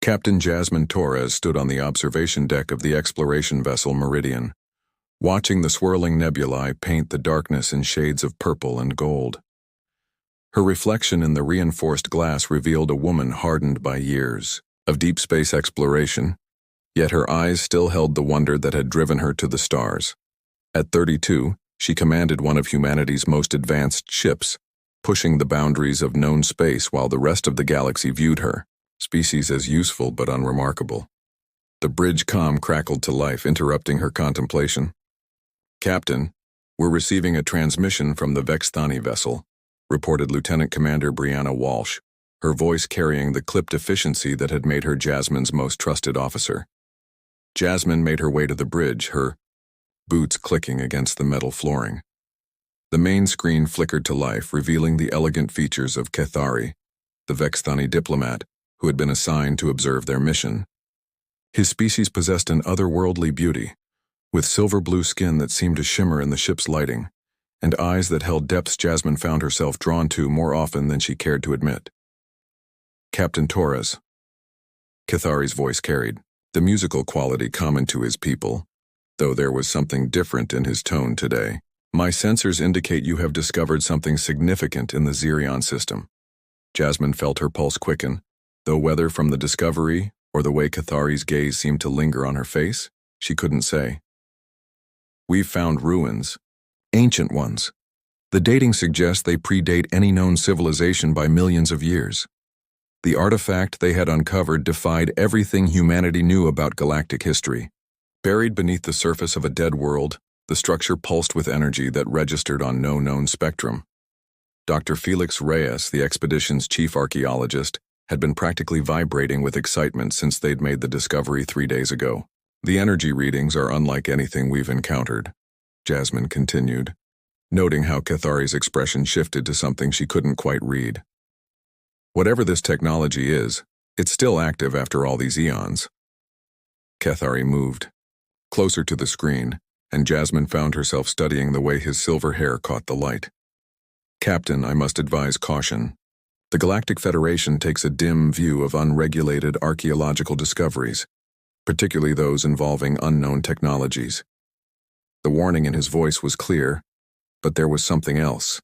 Captain Jasmine Torres stood on the observation deck of the exploration vessel Meridian, watching the swirling nebulae paint the darkness in shades of purple and gold. Her reflection in the reinforced glass revealed a woman hardened by years of deep space exploration, yet her eyes still held the wonder that had driven her to the stars. At 32, she commanded one of humanity's most advanced ships, pushing the boundaries of known space while the rest of the galaxy viewed her species as useful but unremarkable. The bridge comm crackled to life, interrupting her contemplation. "Captain, we're receiving a transmission from the Vexthani vessel," reported Lieutenant Commander Brianna Walsh, her voice carrying the clipped efficiency that had made her Jasmine's most trusted officer. Jasmine made her way to the bridge, her boots clicking against the metal flooring. The main screen flickered to life, revealing the elegant features of Kethari, the Vexthani diplomat, who had been assigned to observe their mission. His species possessed an otherworldly beauty, with silver-blue skin that seemed to shimmer in the ship's lighting, and eyes that held depths Jasmine found herself drawn to more often than she cared to admit. "Captain Torres," Kethari's voice carried, the musical quality common to his people, though there was something different in his tone today. "My sensors indicate you have discovered something significant in the Xerion system." Jasmine felt her pulse quicken, though whether from the discovery or the way Kethari's gaze seemed to linger on her face, she couldn't say. "We've found ruins. Ancient ones. The dating suggests they predate any known civilization by millions of years. The artifact they had uncovered defied everything humanity knew about galactic history. Buried beneath the surface of a dead world, the structure pulsed with energy that registered on no known spectrum. Dr. Felix Reyes, the expedition's chief archaeologist, had been practically vibrating with excitement since they'd made the discovery 3 days ago. "The energy readings are unlike anything we've encountered," Jasmine continued, noting how Kethari's expression shifted to something she couldn't quite read. "Whatever this technology is, it's still active after all these eons." Kethari moved closer to the screen, and Jasmine found herself studying the way his silver hair caught the light. "Captain, I must advise caution. The Galactic Federation takes a dim view of unregulated archaeological discoveries, particularly those involving unknown technologies." The warning in his voice was clear, but there was something else,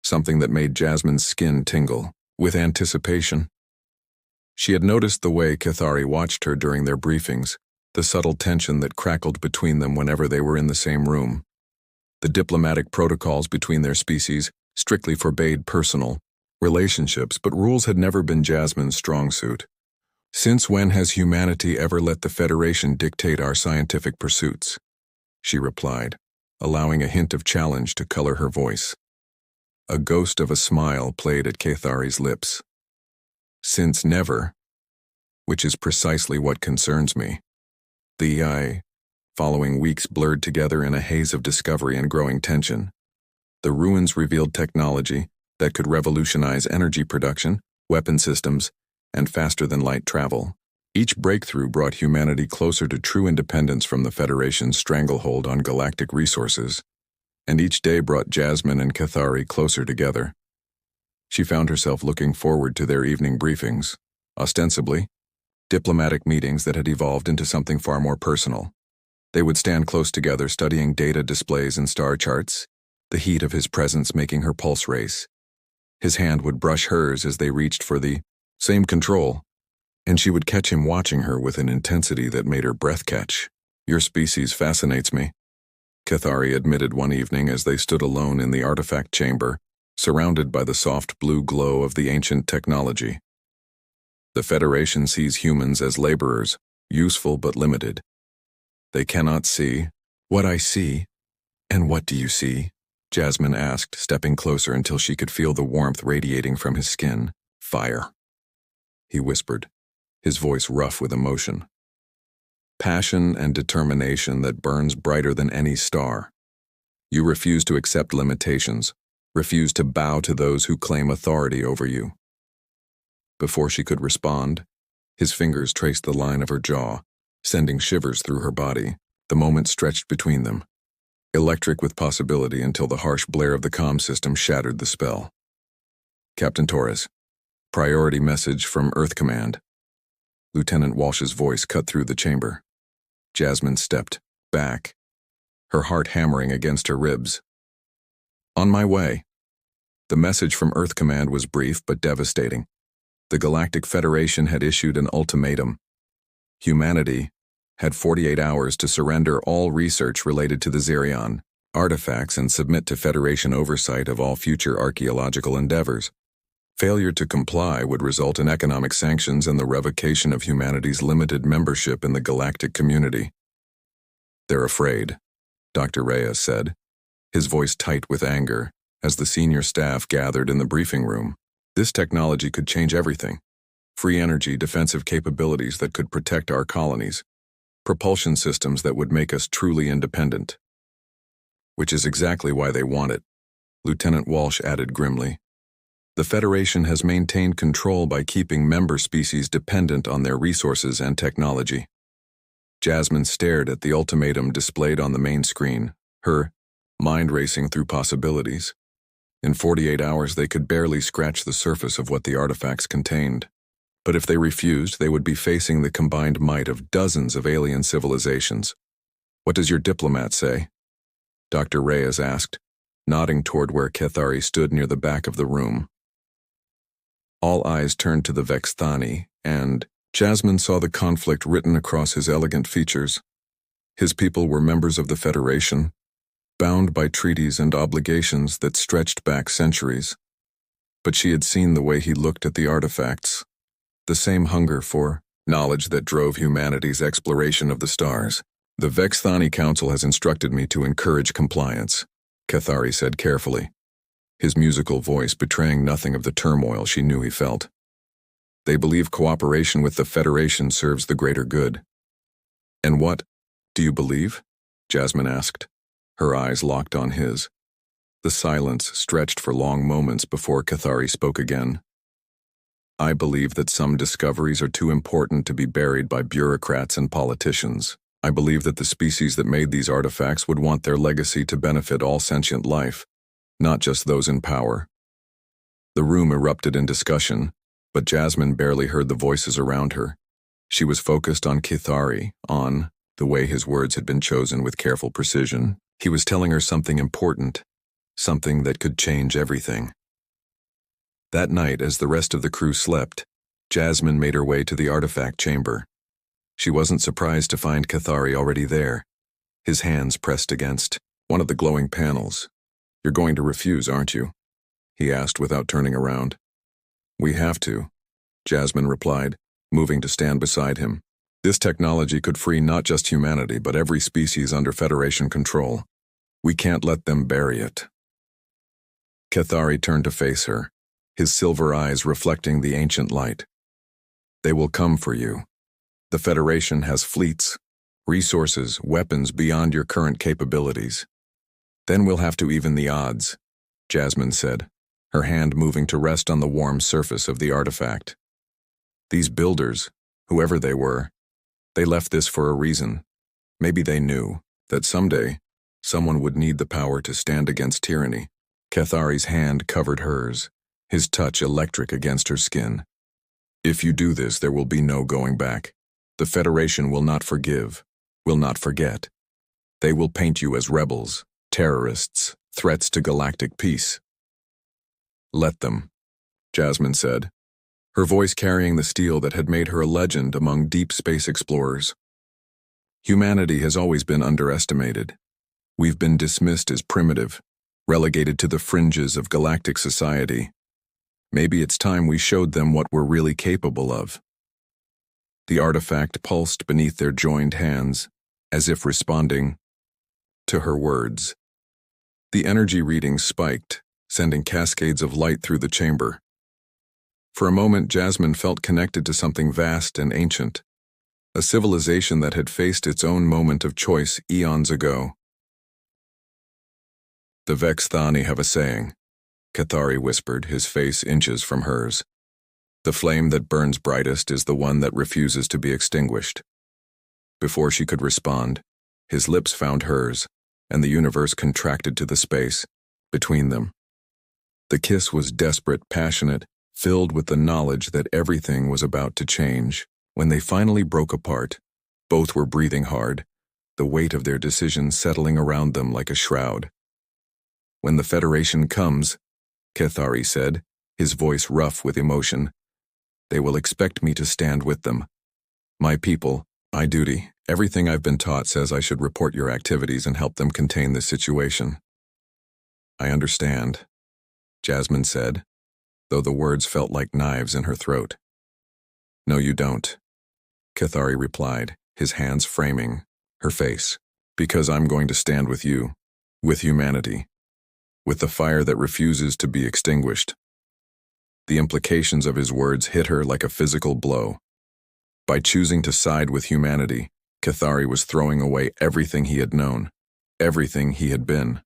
something that made Jasmine's skin tingle with anticipation. She had noticed the way Kethari watched her during their briefings, the subtle tension that crackled between them whenever they were in the same room. The diplomatic protocols between their species strictly forbade personal relationships, but rules had never been Jasmine's strong suit. "Since when has humanity ever let the Federation dictate our scientific pursuits?" she replied, allowing a hint of challenge to color her voice. A ghost of a smile played at Kethari's lips. "Since never, which is precisely what concerns me." The following weeks blurred together in a haze of discovery and growing tension. The ruins revealed technology that could revolutionize energy production, weapon systems, and faster-than-light travel. Each breakthrough brought humanity closer to true independence from the Federation's stranglehold on galactic resources, and each day brought Jasmine and Kethari closer together. She found herself looking forward to their evening briefings, ostensibly diplomatic meetings that had evolved into something far more personal. They would stand close together studying data displays and star charts, the heat of his presence making her pulse race. His hand would brush hers as they reached for the same control, and she would catch him watching her with an intensity that made her breath catch. "Your species fascinates me," Kethari admitted one evening as they stood alone in the artifact chamber, surrounded by the soft blue glow of the ancient technology. "The Federation sees humans as laborers, useful but limited. They cannot see what I see." "And what do you see?" Jasmine asked, stepping closer until she could feel the warmth radiating from his skin. "Fire," he whispered, his voice rough with emotion. "Passion and determination that burns brighter than any star. You refuse to accept limitations, refuse to bow to those who claim authority over you." Before she could respond, his fingers traced the line of her jaw, sending shivers through her body. The moment stretched between them, electric with possibility until the harsh blare of the comm system shattered the spell. "Captain Torres, priority message from Earth Command." Lieutenant Walsh's voice cut through the chamber. Jasmine stepped back, her heart hammering against her ribs. On my way. The message from Earth Command was brief but devastating. The Galactic Federation had issued an ultimatum. Humanity had 48 hours to surrender all research related to the Xerion artifacts and submit to Federation oversight of all future archaeological endeavors. Failure to comply would result in economic sanctions and the revocation of humanity's limited membership in the galactic community. They're afraid, Dr. Reyes said, his voice tight with anger, as the senior staff gathered in the briefing room. This technology could change everything. Free energy, defensive capabilities that could protect our colonies, propulsion systems that would make us truly independent. Which is exactly why they want it, Lieutenant Walsh added grimly. The Federation has maintained control by keeping member species dependent on their resources and technology. Jasmine stared at the ultimatum displayed on the main screen, her mind racing through possibilities. In 48 hours, they could barely scratch the surface of what the artifacts contained. But if they refused, they would be facing the combined might of dozens of alien civilizations. What does your diplomat say? Dr. Reyes asked, nodding toward where Kethari stood near the back of the room. All eyes turned to the Vexthani, and Jasmine saw the conflict written across his elegant features. His people were members of the Federation, bound by treaties and obligations that stretched back centuries. But she had seen the way he looked at the artifacts, the same hunger for knowledge that drove humanity's exploration of the stars. The Vexthani Council has instructed me to encourage compliance, Kethari said carefully, his musical voice betraying nothing of the turmoil she knew he felt. They believe cooperation with the Federation serves the greater good. And what do you believe? Jasmine asked, her eyes locked on his. The silence stretched for long moments before Kethari spoke again. I believe that some discoveries are too important to be buried by bureaucrats and politicians. I believe that the species that made these artifacts would want their legacy to benefit all sentient life, not just those in power. The room erupted in discussion, but Jasmine barely heard the voices around her. She was focused on Kethari, on the way his words had been chosen with careful precision. He was telling her something important, something that could change everything. That night, as the rest of the crew slept, Jasmine made her way to the artifact chamber. She wasn't surprised to find Kethari already there, his hands pressed against one of the glowing panels. You're going to refuse, aren't you? He asked without turning around. We have to, Jasmine replied, moving to stand beside him. This technology could free not just humanity, but every species under Federation control. We can't let them bury it. Kethari turned to face her, his silver eyes reflecting the ancient light. They will come for you. The Federation has fleets, resources, weapons beyond your current capabilities. Then we'll have to even the odds, Jasmine said, her hand moving to rest on the warm surface of the artifact. These builders, whoever they were, they left this for a reason. Maybe they knew that someday someone would need the power to stand against tyranny. Kethari's hand covered hers, his touch electric against her skin. If you do this, there will be no going back. The Federation will not forgive, will not forget. They will paint you as rebels, terrorists, threats to galactic peace. Let them, Jasmine said, her voice carrying the steel that had made her a legend among deep space explorers. Humanity has always been underestimated. We've been dismissed as primitive, relegated to the fringes of galactic society. Maybe it's time we showed them what we're really capable of. The artifact pulsed beneath their joined hands, as if responding to her words. The energy readings spiked, sending cascades of light through the chamber. For a moment, Jasmine felt connected to something vast and ancient, a civilization that had faced its own moment of choice eons ago. The Vexthani have a saying, Kethari whispered, his face inches from hers. The flame that burns brightest is the one that refuses to be extinguished. Before she could respond, his lips found hers, and the universe contracted to the space between them. The kiss was desperate, passionate, filled with the knowledge that everything was about to change. When they finally broke apart, both were breathing hard, the weight of their decision settling around them like a shroud. "When the Federation comes," Cathari said, his voice rough with emotion, "they will expect me to stand with them. My people, my duty, everything I've been taught says I should report your activities and help them contain the situation." "I understand," Jasmine said, though the words felt like knives in her throat. "No, you don't," Cathari replied, his hands framing her face. "Because I'm going to stand with you, with humanity, with the fire that refuses to be extinguished." The implications of his words hit her like a physical blow. By choosing to side with humanity, Cathari was throwing away everything he had known, everything he had been.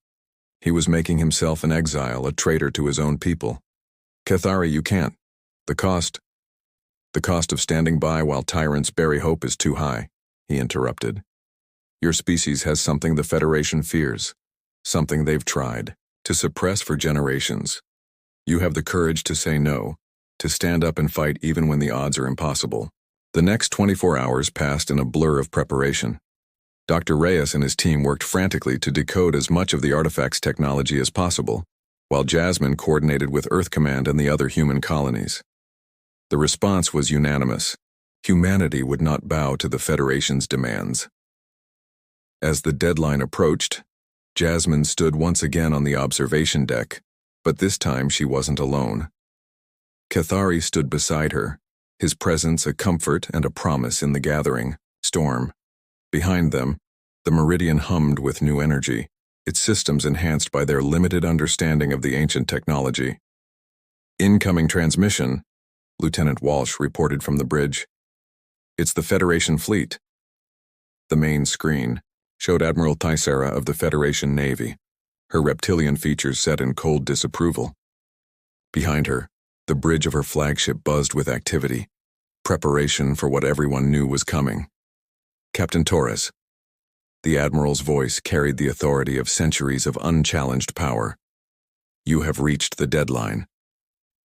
He was making himself an exile, a traitor to his own people. "Cathari, you can't. The cost of standing by while tyrants bury hope is too high," he interrupted. "Your species has something the Federation fears, something they've tried to suppress for generations. You have the courage to say no, to stand up and fight even when the odds are impossible." The next 24 hours passed in a blur of preparation. Dr. Reyes and his team worked frantically to decode as much of the artifact's technology as possible, while Jasmine coordinated with Earth Command and the other human colonies. The response was unanimous. Humanity would not bow to the Federation's demands. As the deadline approached, Jasmine stood once again on the observation deck, but this time she wasn't alone. Cathari stood beside her, his presence a comfort and a promise in the gathering storm. Behind them, the Meridian hummed with new energy, its systems enhanced by their limited understanding of the ancient technology. "Incoming transmission," Lieutenant Walsh reported from the bridge. "It's the Federation fleet." The main screen showed Admiral Tysera of the Federation Navy, her reptilian features set in cold disapproval. Behind her, the bridge of her flagship buzzed with activity, preparation for what everyone knew was coming. "Captain Torres." The Admiral's voice carried the authority of centuries of unchallenged power. "You have reached the deadline.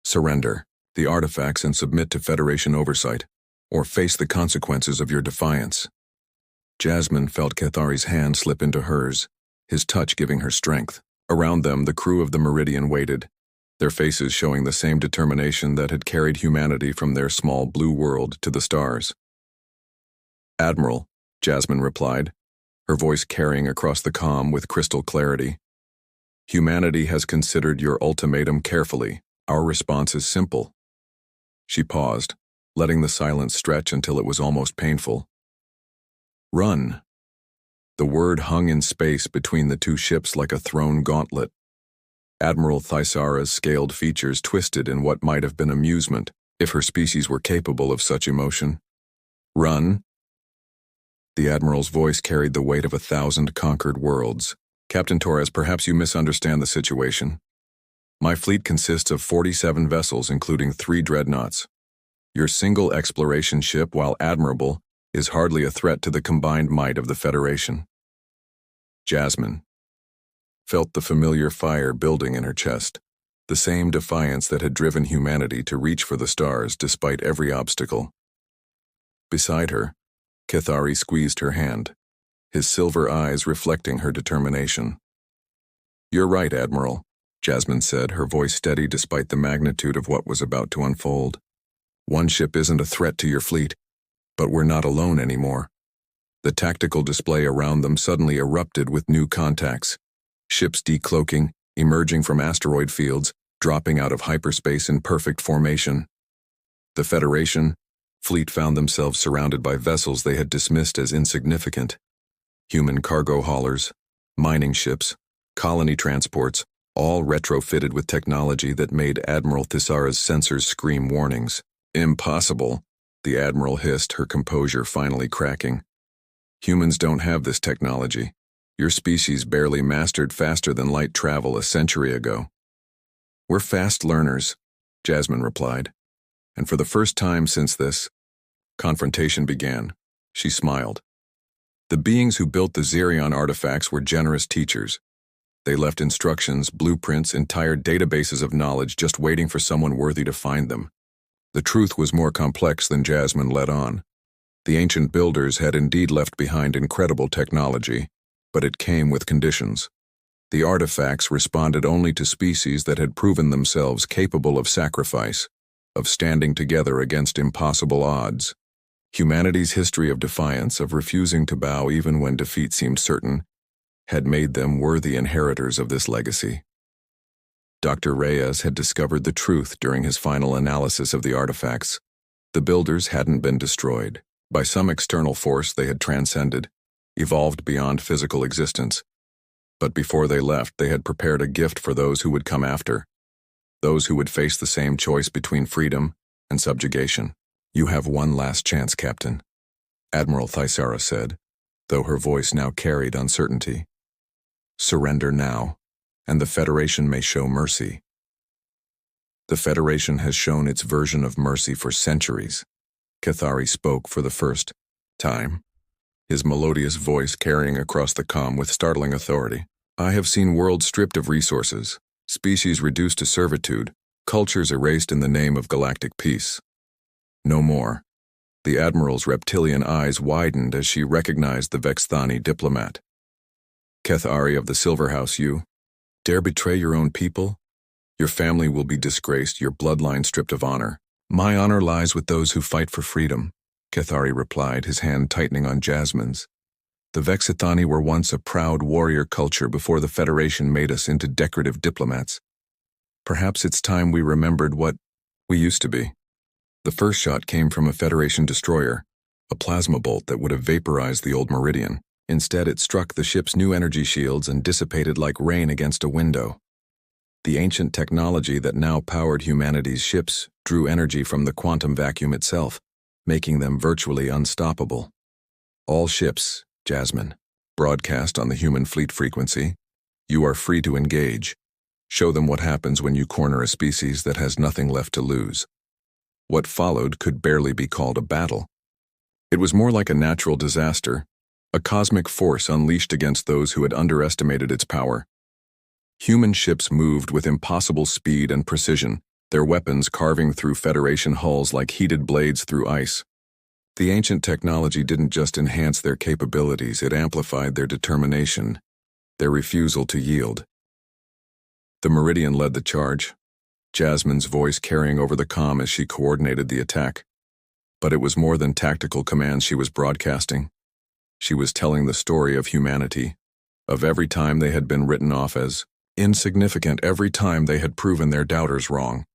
Surrender the artifacts and submit to Federation oversight, or face the consequences of your defiance." Jasmine felt Cathari's hand slip into hers, his touch giving her strength. Around them, the crew of the Meridian waited, their faces showing the same determination that had carried humanity from their small blue world to the stars. "Admiral," Jasmine replied, her voice carrying across the comm with crystal clarity. "Humanity has considered your ultimatum carefully. Our response is simple." She paused, letting the silence stretch until it was almost painful. "Run." The word hung in space between the two ships like a thrown gauntlet. Admiral Thysara's scaled features twisted in what might have been amusement, if her species were capable of such emotion. "Run." The Admiral's voice carried the weight of 1,000 conquered worlds. "Captain Torres, perhaps you misunderstand the situation. My fleet consists of 47 vessels, including 3 dreadnoughts. Your single exploration ship, while admirable, is hardly a threat to the combined might of the Federation." Jasmine felt the familiar fire building in her chest, the same defiance that had driven humanity to reach for the stars despite every obstacle. Beside her, Cathari squeezed her hand, his silver eyes reflecting her determination. "You're right, Admiral," Jasmine said, her voice steady despite the magnitude of what was about to unfold. "One ship isn't a threat to your fleet, but we're not alone anymore." The tactical display around them suddenly erupted with new contacts. Ships decloaking, emerging from asteroid fields, dropping out of hyperspace in perfect formation. The Federation fleet found themselves surrounded by vessels they had dismissed as insignificant. Human cargo haulers, mining ships, colony transports, all retrofitted with technology that made Admiral Thysara's sensors scream warnings. "Impossible," the Admiral hissed, her composure finally cracking. "Humans don't have this technology. Your species barely mastered faster than light travel a century ago." "We're fast learners," Jasmine replied. And for the first time since this confrontation began, she smiled. The beings who built the Xerion artifacts were generous teachers. They left instructions, blueprints, entire databases of knowledge just waiting for someone worthy to find them. The truth was more complex than Jasmine let on. The ancient builders had indeed left behind incredible technology, but it came with conditions. The artifacts responded only to species that had proven themselves capable of sacrifice, of standing together against impossible odds. Humanity's history of defiance, of refusing to bow even when defeat seemed certain, had made them worthy inheritors of this legacy. Dr. Reyes had discovered the truth during his final analysis of the artifacts. The builders hadn't been destroyed. By some external force they had transcended, evolved beyond physical existence. But before they left, they had prepared a gift for those who would come after, those who would face the same choice between freedom and subjugation. "You have one last chance, Captain," Admiral Thisara said, though her voice now carried uncertainty. "Surrender now, and the Federation may show mercy." "The Federation has shown its version of mercy for centuries." Cathari spoke for the first time, his melodious voice carrying across the comm with startling authority. "I have seen worlds stripped of resources, species reduced to servitude, cultures erased in the name of galactic peace. No more." The Admiral's reptilian eyes widened as she recognized the Vexthani diplomat. "Cathari of the Silver House, you dare betray your own people? Your family will be disgraced, your bloodline stripped of honor." "My honor lies with those who fight for freedom," Cathari replied, his hand tightening on Jasmine's. "The Vexithani were once a proud warrior culture before the Federation made us into decorative diplomats. Perhaps it's time we remembered what we used to be." The first shot came from a Federation destroyer, a plasma bolt that would have vaporized the old Meridian. Instead, it struck the ship's new energy shields and dissipated like rain against a window. The ancient technology that now powered humanity's ships drew energy from the quantum vacuum itself, making them virtually unstoppable. "All ships, Jasmine, broadcast on the human fleet frequency. You are free to engage. Show them what happens when you corner a species that has nothing left to lose." What followed could barely be called a battle. It was more like a natural disaster, a cosmic force unleashed against those who had underestimated its power. Human ships moved with impossible speed and precision, their weapons carving through Federation hulls like heated blades through ice. The ancient technology didn't just enhance their capabilities, it amplified their determination, their refusal to yield. The Meridian led the charge, Jasmine's voice carrying over the comm as she coordinated the attack. But it was more than tactical commands she was broadcasting. She was telling the story of humanity, of every time they had been written off as insignificant, every time they had proven their doubters wrong.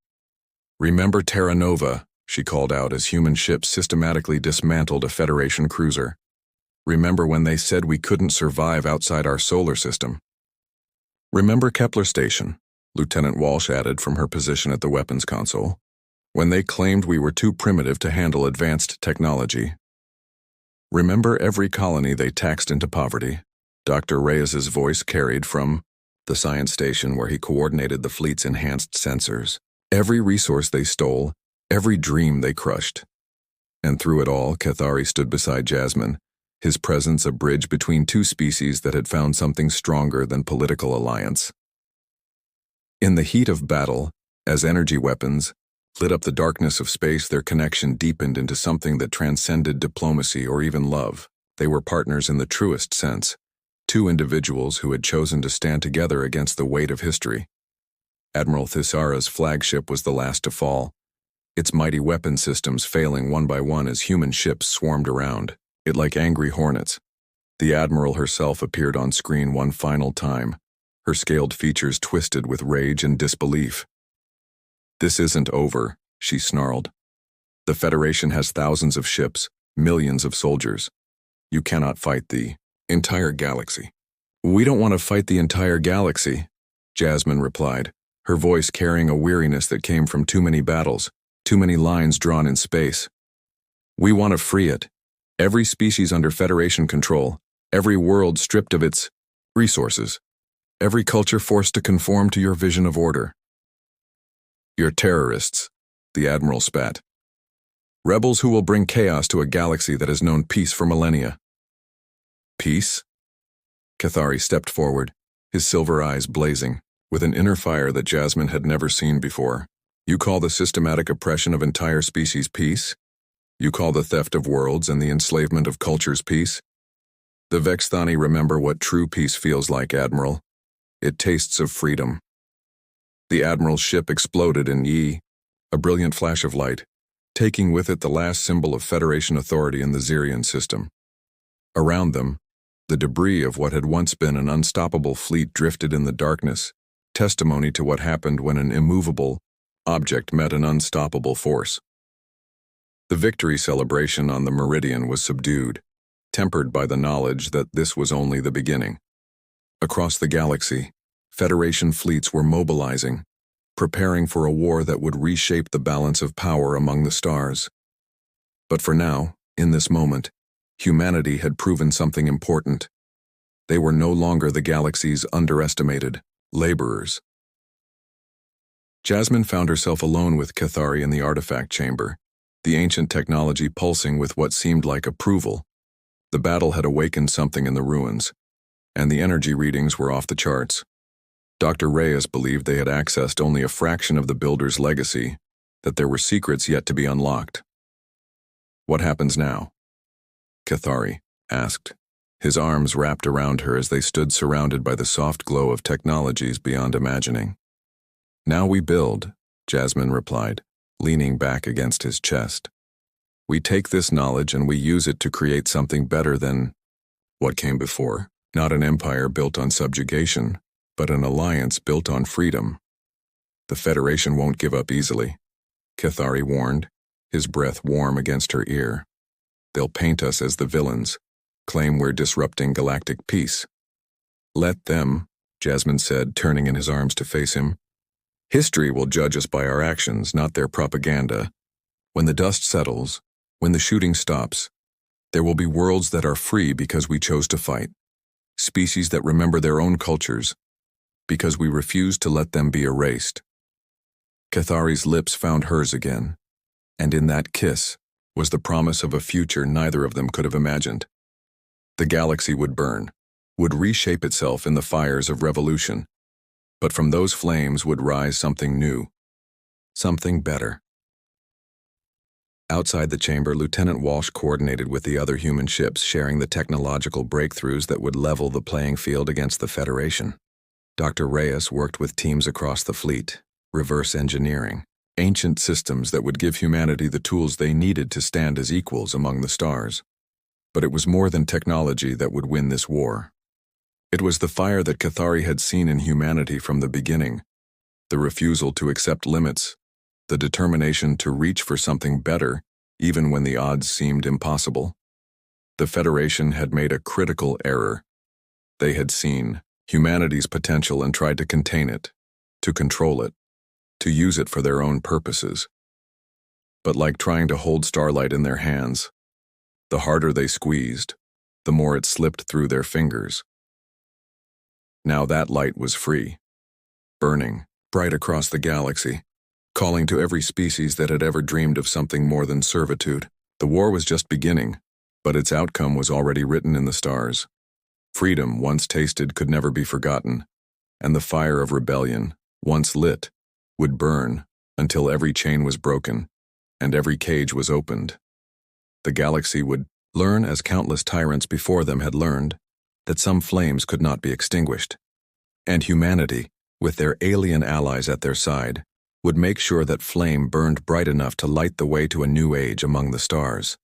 "Remember Terra Nova," she called out as human ships systematically dismantled a Federation cruiser. "Remember when they said we couldn't survive outside our solar system." "Remember Kepler Station," Lieutenant Walsh added from her position at the weapons console, "when they claimed we were too primitive to handle advanced technology. Remember every colony they taxed into poverty." Dr. Reyes's voice carried from the science station where he coordinated the fleet's enhanced sensors. "Every resource they stole, every dream they crushed." And through it all, Cathari stood beside Jasmine, his presence a bridge between two species that had found something stronger than political alliance. In the heat of battle, as energy weapons lit up the darkness of space, their connection deepened into something that transcended diplomacy or even love. They were partners in the truest sense, two individuals who had chosen to stand together against the weight of history. Admiral Thisara's flagship was the last to fall, its mighty weapon systems failing one by one as human ships swarmed around it like angry hornets. The Admiral herself appeared on screen one final time, her scaled features twisted with rage and disbelief. "This isn't over," she snarled. "The Federation has thousands of ships, millions of soldiers. You cannot fight the entire galaxy." "We don't want to fight the entire galaxy," Jasmine replied, her voice carrying a weariness that came from too many battles, too many lines drawn in space. "We want to free it. Every species under Federation control, every world stripped of its resources, every culture forced to conform to your vision of order." "You're terrorists," the Admiral spat. "Rebels who will bring chaos to a galaxy that has known peace for millennia." "Peace?" Cathari stepped forward, his silver eyes blazing, with an inner fire that Jasmine had never seen before. "You call the systematic oppression of entire species peace? You call the theft of worlds and the enslavement of cultures peace? The Vexthani remember what true peace feels like, Admiral. It tastes of freedom. The Admiral's ship exploded in Yi, a brilliant flash of light, taking with it the last symbol of Federation authority in the Xerian system. Around them, the debris of what had once been an unstoppable fleet drifted in the darkness, testimony to what happened when an immovable object met an unstoppable force. The victory celebration on the Meridian was subdued, tempered by the knowledge that this was only the beginning. Across the galaxy, Federation fleets were mobilizing, preparing for a war that would reshape the balance of power among the stars. But for now, in this moment, humanity had proven something important. They were no longer the galaxy's underestimated laborers. Jasmine found herself alone with Cathari in the artifact chamber, the ancient technology pulsing with what seemed like approval. The battle had awakened something in the ruins, and the energy readings were off the charts. Dr. Reyes believed they had accessed only a fraction of the Builder's legacy, that there were secrets yet to be unlocked. What happens now? Cathari asked, his arms wrapped around her as they stood surrounded by the soft glow of technologies beyond imagining. Now we build, Jasmine replied, leaning back against his chest. We take this knowledge and we use it to create something better than what came before. Not an empire built on subjugation, but an alliance built on freedom. The Federation won't give up easily, Cathari warned, his breath warm against her ear. They'll paint us as the villains, claim we're disrupting galactic peace. Let them, Jasmine said, turning in his arms to face him. History will judge us by our actions, not their propaganda. When the dust settles, when the shooting stops, there will be worlds that are free because we chose to fight. Species that remember their own cultures, because we refused to let them be erased. Cathari's lips found hers again, and in that kiss was the promise of a future neither of them could have imagined. The galaxy would burn, would reshape itself in the fires of revolution, but from those flames would rise something new, something better. Outside the chamber, Lieutenant Walsh coordinated with the other human ships, sharing the technological breakthroughs that would level the playing field against the Federation. Dr. Reyes worked with teams across the fleet, reverse engineering, ancient systems that would give humanity the tools they needed to stand as equals among the stars. But it was more than technology that would win this war. It was the fire that Cathari had seen in humanity from the beginning, the refusal to accept limits, the determination to reach for something better even when the odds seemed impossible. The Federation had made a critical error. They had seen humanity's potential and tried to contain it, to control it, to use it for their own purposes. But like trying to hold starlight in their hands, the harder they squeezed, the more it slipped through their fingers. Now that light was free, burning, bright across the galaxy, calling to every species that had ever dreamed of something more than servitude. The war was just beginning, but its outcome was already written in the stars. Freedom, once tasted, could never be forgotten, and the fire of rebellion, once lit, would burn until every chain was broken and every cage was opened. The galaxy would learn, as countless tyrants before them had learned, that some flames could not be extinguished, and humanity, with their alien allies at their side, would make sure that flame burned bright enough to light the way to a new age among the stars.